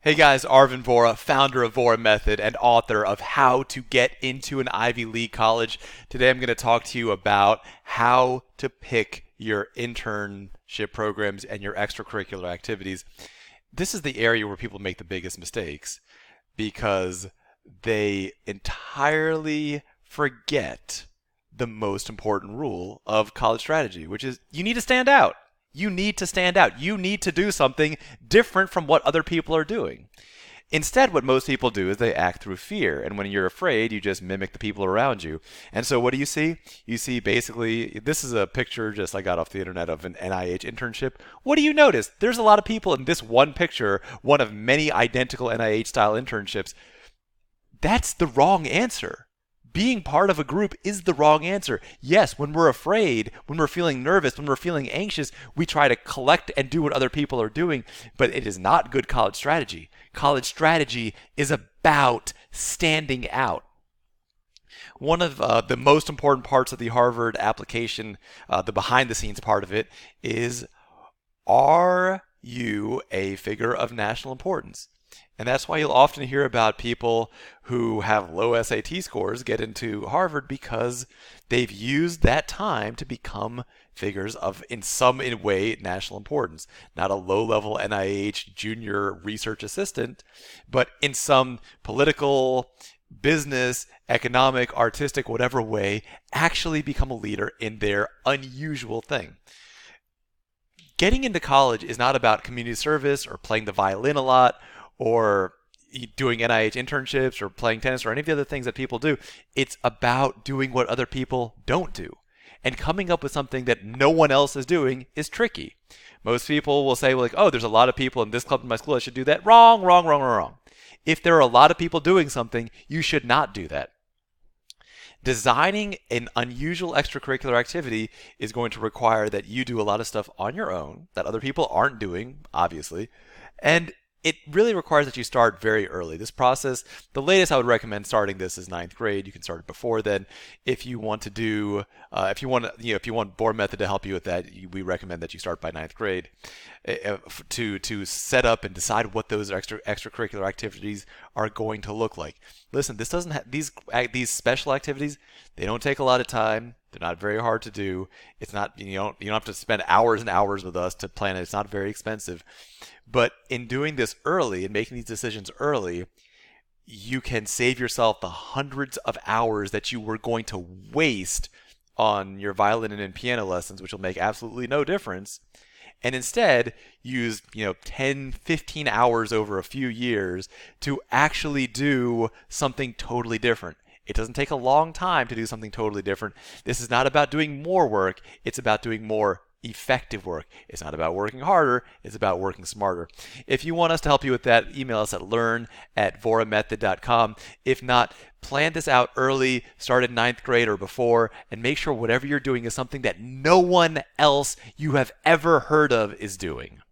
Hey guys, Arvin Vora, founder of Vora Method and author of How to Get into an Ivy League College. Today I'm going to talk to you about how to pick your internship programs and your extracurricular activities. This is the area where people make the biggest mistakes because they entirely forget the most important rule of college strategy, which is you need to stand out. You need to stand out. You need to do something different from what other people are doing. Instead, what most people do is they act through fear. And when you're afraid, you just mimic the people around you. And so what do you see? You see basically, this is a picture just I got off the internet of an NIH internship. What do you notice? There's a lot of people in this one picture, one of many identical NIH style internships. That's the wrong answer. Being part of a group is the wrong answer. Yes, when we're afraid, when we're feeling nervous, when we're feeling anxious, we try to collect and do what other people are doing, but it is not good college strategy. College strategy is about standing out. One of the most important parts of the Harvard application, the behind the scenes part of it, is are you a figure of national importance? And that's why you'll often hear about people who have low SAT scores get into Harvard because they've used that time to become figures of, in some way, national importance. Not a low-level NIH junior research assistant, but in some political, business, economic, artistic, whatever way, actually become a leader in their unusual thing. Getting into college is not about community service or playing the violin a lot or doing NIH internships or playing tennis or any of the other things that people do. It's about doing what other people don't do. And coming up with something that no one else is doing is tricky. Most people will say, like, oh, there's a lot of people in this club in my school, I should do that. Wrong, wrong, wrong, wrong, wrong. If there are a lot of people doing something, you should not do that. Designing an unusual extracurricular activity is going to require that you do a lot of stuff on your own that other people aren't doing, obviously. And it really requires that you start very early. This process, the latest I would recommend starting this is ninth grade. You can start it before then. If you want to do, if you want Bohr Method to help you with that, we recommend that you start by ninth grade to set up and decide what those extracurricular activities are going to look like. Listen, this doesn't have these special activities. They don't take a lot of time. They're not very hard to do. It's not you don't have to spend hours and hours with us to plan it. It's not very expensive. But in doing this early and making these decisions early, you can save yourself the hundreds of hours that you were going to waste on your violin and piano lessons, which will make absolutely no difference, and instead use 10, 15 hours over a few years to actually do something totally different. It doesn't take a long time to do something totally different. This is not about doing more work. It's about doing more effective work. It's not about working harder. It's about working smarter. If you want us to help you with that, email us at learn@voramethod.com. If not, plan this out early, start in ninth grade or before, and make sure whatever you're doing is something that no one else you have ever heard of is doing.